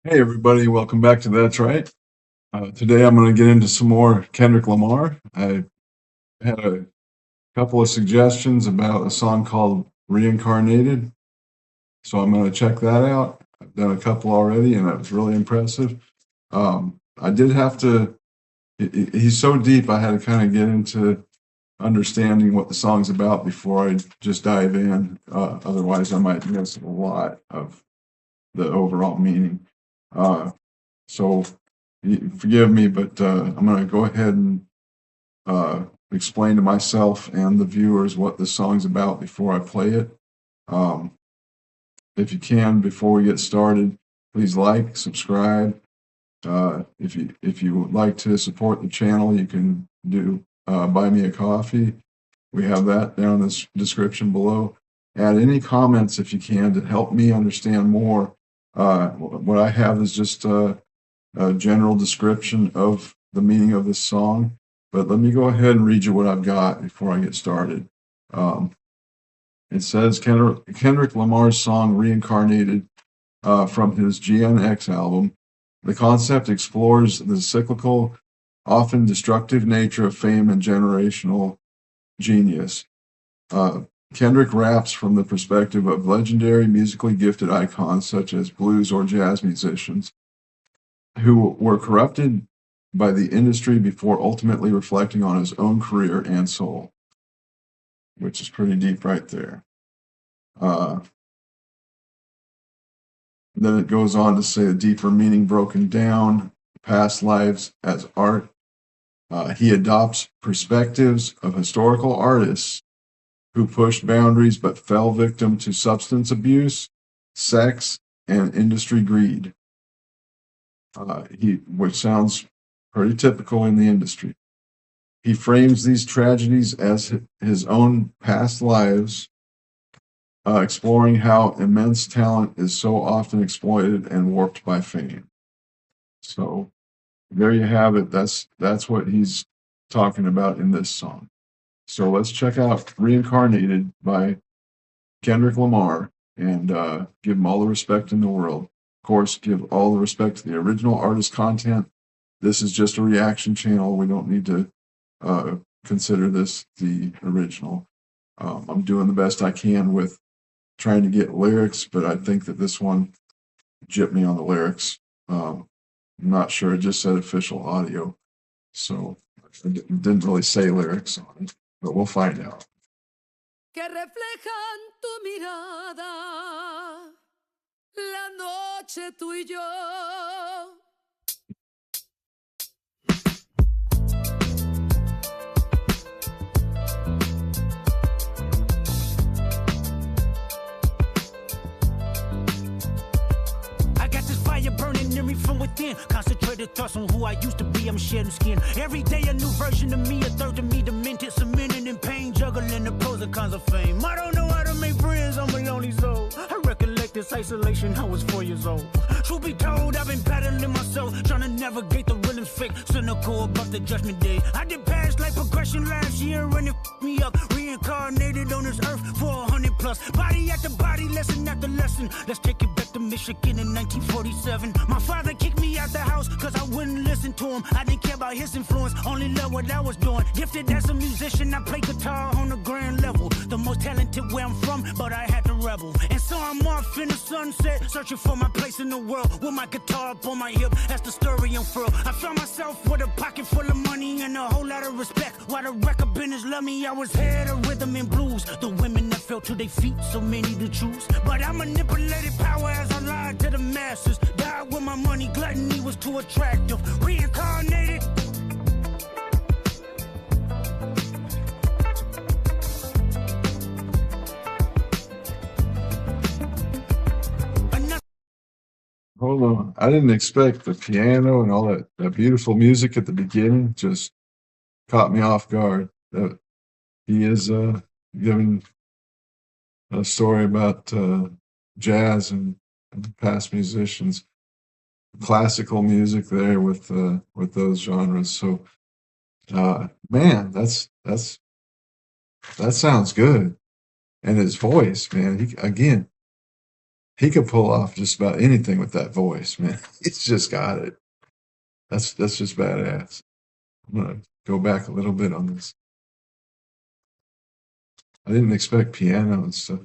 Hey everybody, welcome back to That's Right. Today I'm going to get into some more Kendrick Lamar. I had a couple of suggestions about a song called Reincarnated, so I'm going to check that out. I've done a couple already and that was really impressive. I did have to, he's so deep, I had to kind of get into understanding what the song's about before I just dive in. Otherwise, I might miss a lot of the overall meaning. Uh, So forgive me, but I'm going to go ahead and explain to myself and the viewers what this song's about before I play it. Um, if you can, before we get started, please like, subscribe. If you would like to support the channel, you can do buy me a coffee. We have that down in the description below. Add any comments if you can to help me understand more. What I have is just a general description of the meaning of this song, but let me go ahead and read you what I've got before I get started. Um, it says Kendrick Lamar's song Reincarnated from his GNX album. The concept explores the cyclical, often destructive nature of fame and generational genius. Uh, Kendrick raps from the perspective of legendary musically gifted icons such as blues or jazz musicians who were corrupted by the industry before ultimately reflecting on his own career and soul, which is pretty deep right there. Uh, then it goes on to say a deeper meaning broken down, past lives as art. He adopts perspectives of historical artists who pushed boundaries but fell victim to substance abuse, sex, and industry greed. Which sounds pretty typical in the industry. He frames these tragedies as his own past lives, exploring how immense talent is so often exploited and warped by fame. So there you have it. That's what he's talking about in this song. So let's check out Reincarnated by Kendrick Lamar and give him all the respect in the world. Of course, give all the respect to the original artist content. This is just a reaction channel. We don't need to consider this the original. I'm doing the best I can with trying to get lyrics, but I think that this one gypped me on the lyrics. I'm not sure. It just said official audio. So it didn't really say lyrics on it, but we'll find out. Que reflejan tu mirada, la noche tú y yo. Burning in me from within. Concentrated thoughts on who I used to be. I'm shedding skin. Every day a new version of me, a third of me demented, cemented in pain, juggling the pros and cons of fame. I don't know how to make friends, I'm a lonely soul. I recollect this isolation, I was 4 years old. Truth be told, I've been battling myself, trying to navigate the rhythms fake, cynical about the judgment day. I did past life progression last year and it me up. Reincarnated on this earth for 100 plus. Body after body, lesson after lesson. Let's take it back to Michigan in 1947. My father kicked me out the house cause I wouldn't listen to him. I didn't care about his influence, only loved what I was doing. Gifted as a musician, I play guitar on the grand level. The most talented where I'm from, but I had to rebel. And so I'm off in the sunset, searching for my place in the world. With my guitar up on my hip, that's the story unfurled. I found myself with a pocket full of money and a whole lot of respect. While the record business loved me, I was head of rhythm and blues. The women that fell to their feet, so many to choose. But I manipulated power as I lied to the masses. Died with my money, gluttony was too attractive. Reincarnated. Hold on. I didn't expect the piano and all that beautiful music at the beginning. Just caught me off guard. He is giving a story about jazz and past musicians, classical music there with those genres. So, man, that sounds good. And his voice, man, he again, he could pull off just about anything with that voice, man. He's just got it. That's just badass. I'm gonna go back a little bit on this. I didn't expect piano and stuff.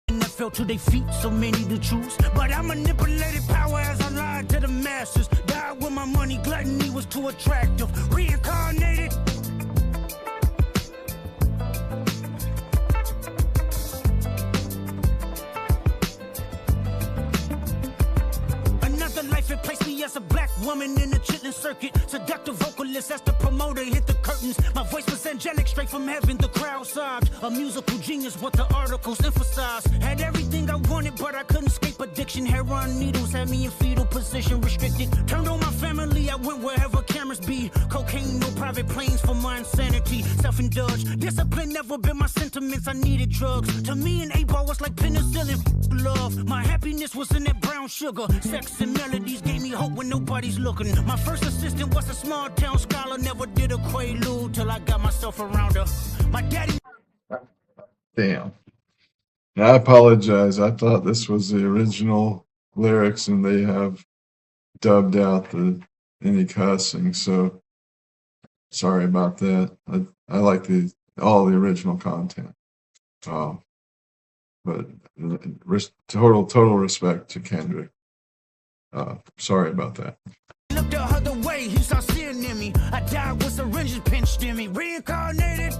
That fell to their feet, so many to choose. But I manipulated power as I lied to the masses. Died when my money gluttony was too attractive. Reincarnated. Another life, it placed me as a black woman in the chitlin circuit. Seductive vocalist as the promoter hit the curtains. My voice was angelic, straight from heaven. The crowd sobbed. A musical genius, what the articles emphasize. Had everything I wanted, but I couldn't escape addiction. Heroin needles had me in fetal position, restricted. Turned on my family, I went wherever cameras be. Cocaine, no private planes for my insanity. Self-indulged, discipline never been my sentiments. I needed drugs. To me, an 8-ball was like penicillin. Love, my happiness was in that brown sugar. Sex and melodies gave me hope when nobody's looking. My first assistant was a small town scholar. Never did a quaalude till I got myself around her. My daddy. Damn. Now, I apologize. I thought this was the original lyrics, and they have dubbed out any cussing. So sorry about that. I like all the original content. But total respect to Kendrick. Sorry about that. Looked the other way, he saw sin in me. I died with syringes pinched in me. Reincarnated.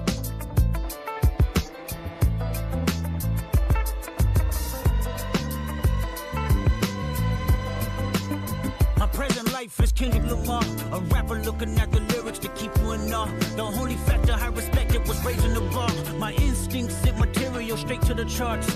My present life is Kendrick Lamar, a rapper looking at the lyrics to keep you in awe. The only factor I respected was raising the bar. My instincts sent material straight to the charts.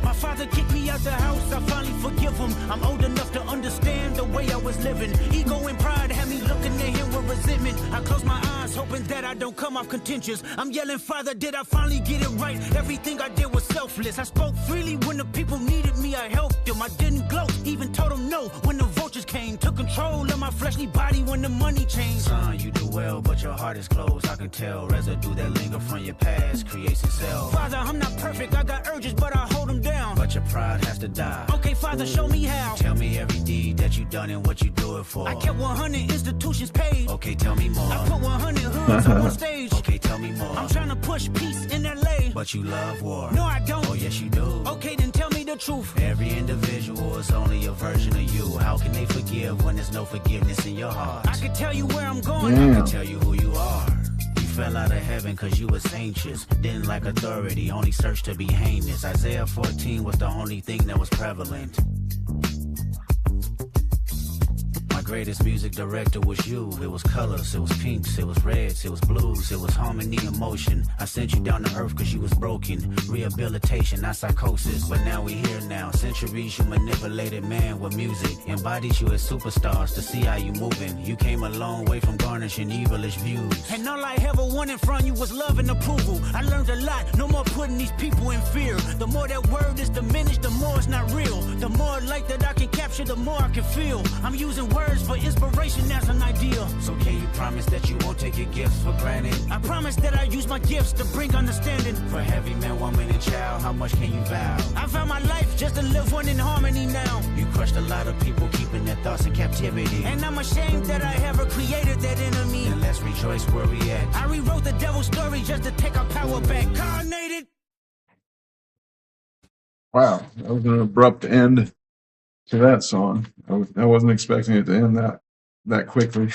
My father kicked me out the house, I finally forgive him. I'm old enough to understand the way I was living. Ego and pride had me looking at him with resentment. I close my eyes, hoping that I don't come off contentious. I'm yelling, Father, did I finally get it right? Everything I did was selfless. I spoke freely when the people needed me, I helped them. I didn't gloat, even told them no when the vultures came. Took control of my fleshly body when the money changed. Son, you do well, but your heart is closed. I can tell residue that linger from your past creates itself. Father, I'm not perfect, I got urges, but I hold them down. But your pride has to die. Okay, Father, show me how. Tell me every deed that you done and what you do it for. I kept 100 institutions paid. Okay, tell me more. I put 100 hoods on one stage. Okay, tell me more. I'm trying to push peace in LA. But you love war. No, I don't. Oh, yes, you do. Okay, then tell me the truth. Every individual is only a version of you. How can they forgive when there's no forgiveness in your heart? I can tell you where I'm going. I can tell you who you are. You fell out of heaven cause you was anxious. Didn't like authority, only searched to be heinous. Isaiah 14 was the only thing that was prevalent. Greatest music director was you. It was colors, it was pinks, it was reds, it was blues, it was harmony and motion. I sent you down to earth cause you was broken. Rehabilitation, not psychosis, but now we here now. Centuries you manipulated man with music. Embodied you as superstars to see how you moving. You came a long way from garnishing evilish views. And all I ever wanted from you was love and approval. I learned a lot, no more putting these people in fear. The more that word is diminished, the more it's not real. The more light that I can capture, the more I can feel. I'm using words for inspiration as an ideal. So can you promise that you won't take your gifts for granted? I promise that I use my gifts to bring understanding. For every man, woman, and child, how much can you vow? I found my life just to live one in harmony now. You crushed a lot of people, keeping their thoughts in captivity. And I'm ashamed that I ever created that enemy. And let's rejoice where we at. I rewrote the devil's story just to take our power back. Reincarnated. Wow, that was an abrupt end to that song. I wasn't expecting it to end that quickly.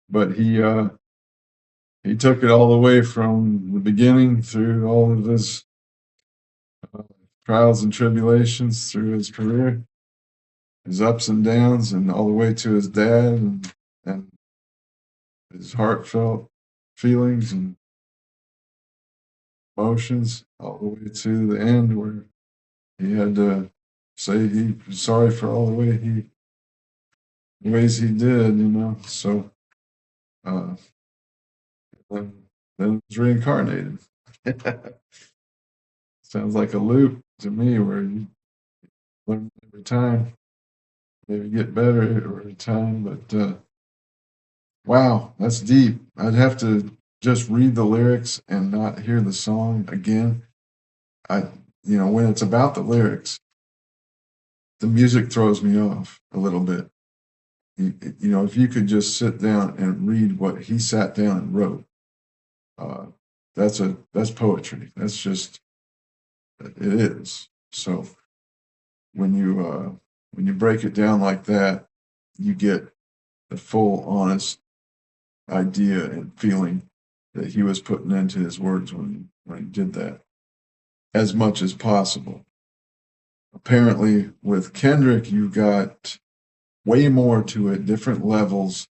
But he took it all the way from the beginning through all of his trials and tribulations through his career, his ups and downs, and all the way to his dad and his heartfelt feelings and emotions, all the way to the end where he had to say he was sorry for all the ways he did, So then it was reincarnated. Sounds like a loop to me where you learn every time, maybe get better every time. But wow, that's deep. I'd have to just read the lyrics and not hear the song again. When it's about the lyrics, the music throws me off a little bit. You know, if you could just sit down and read what he sat down and wrote, uh, that's poetry. That's just it is. So when you break it down like that, you get the full, honest idea and feeling that he was putting into his words when he did that, as much as possible. Apparently, with Kendrick, you got way more to it, different levels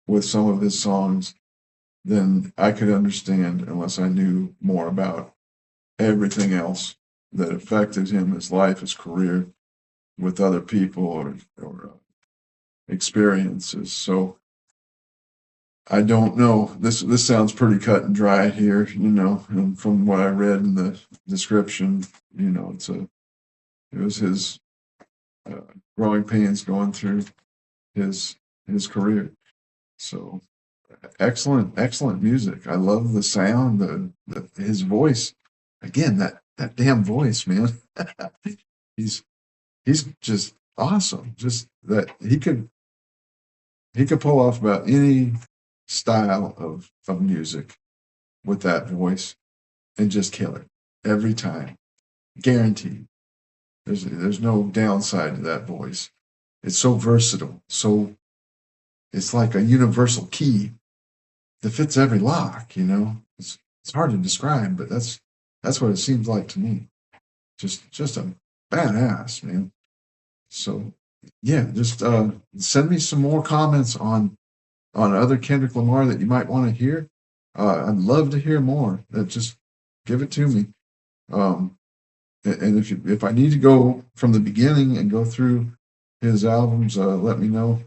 with some of his songs than I could understand unless I knew more about everything else that affected him, his life, his career with other people or experiences. So I don't know. This sounds pretty cut and dry here, you know, and from what I read in the description, you know, it was his uh, growing pains going through his career. So excellent music. I love the sound, his voice. Again, that damn voice, man. he's he's just awesome. Just that he could pull off about any style of music with that voice and just kill it every time. Guaranteed. There's no downside to that voice. It's so versatile. So it's like a universal key that fits every lock, you know. It's hard to describe, but that's what it seems like to me. Just a badass, man. So yeah, just send me some more comments on other Kendrick Lamar that you might want to hear. I'd love to hear more. Just give it to me. And if I need to go from the beginning and go through his albums, let me know.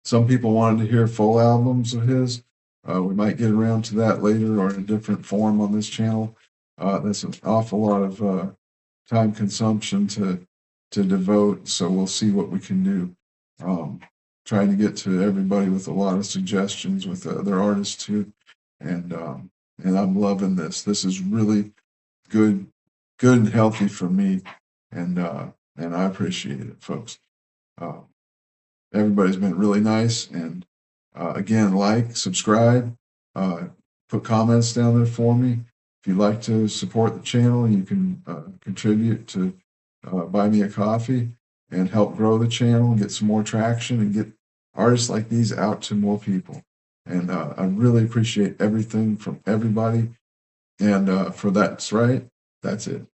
Some people wanted to hear full albums of his. We might get around to that later or in a different form on this channel. That's an awful lot of time consumption to devote, so we'll see what we can do. Trying to get to everybody with a lot of suggestions with other artists too, and I'm loving this. This is really good and healthy for me, and I appreciate it, folks. Everybody's been really nice, and again, like, subscribe, put comments down there for me. If you'd like to support the channel, you can contribute to buy me a coffee and help grow the channel and get some more traction and get artists like these out to more people. And I really appreciate everything from everybody. And for That's Right, that's it.